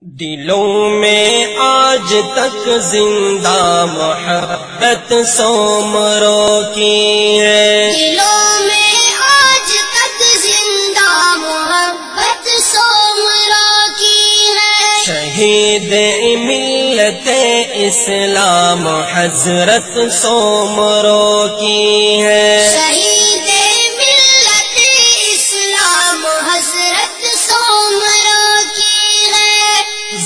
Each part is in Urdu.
دلوں میں آج تک زندہ محبت سومروں کی ہے، دلوں میں آج تک زندہ محبت سومروں کی ہے۔ شہید ملت اسلام حضرت سومروں کی ہے، شہید ملت اسلام حضرت سومروں کی ہے۔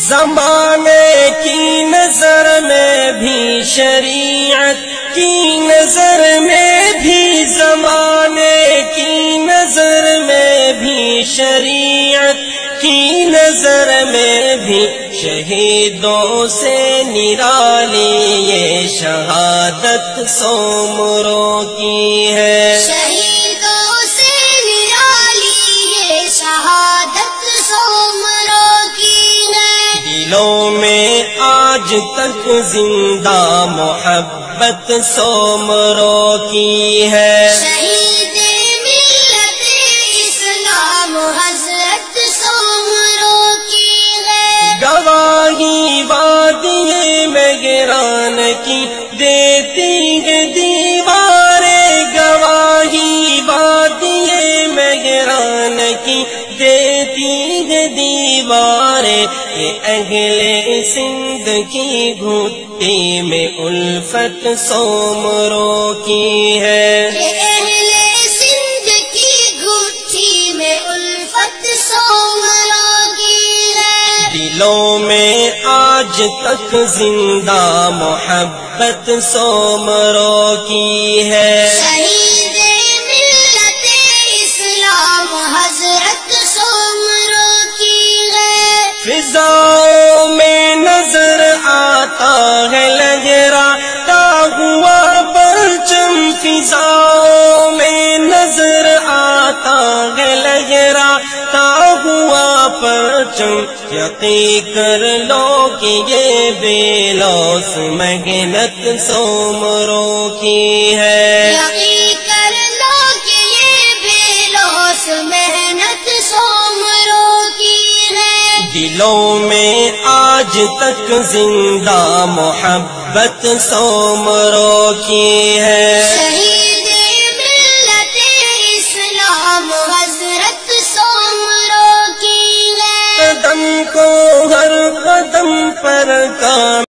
زمانے کی نظر میں بھی شریعت کی نظر میں بھی، زمانے کی نظر میں بھی شریعت کی نظر میں بھی، شہیدوں سے نرالی یہ شہادت سومروں کی ہے۔ شہیدوں سے نرالی یہ شہادت سومروں کی ہے۔ دلوں میں آج تک زندہ محبت سومروں کی ہے۔ شہید ملت اسلام حضرت سومروں کی ہے۔ گواہی وادی میں گران کی دیتی ہے دیواریں، گواہی وادی میں گران کی دیتی ہے دیواریں، یہ اہل سندھ کی گھٹی میں الفت سومروں کی ہے۔ یہ اہل سندھ کی گھٹی میں الفت سومروں کی ہے۔ دلوں میں آج تک زندہ محبت سومروں کی ہے۔ شہید ملت اسلام حضرت سومروں کی ہے۔ فضاؤں میں نظر آتا ہے لہراتا ہوا پرچم، فضاؤں میں نظر آتا ہے لہراتا ہوا پرچم، یقین کر لو کہ یہ بے لوث محنت سومروں کی ہے۔ یقین کر لو کہ یہ بے لوث محنت سومروں کی ہے۔ دلوں میں آج تک زندہ محبت سومروں کی ہے۔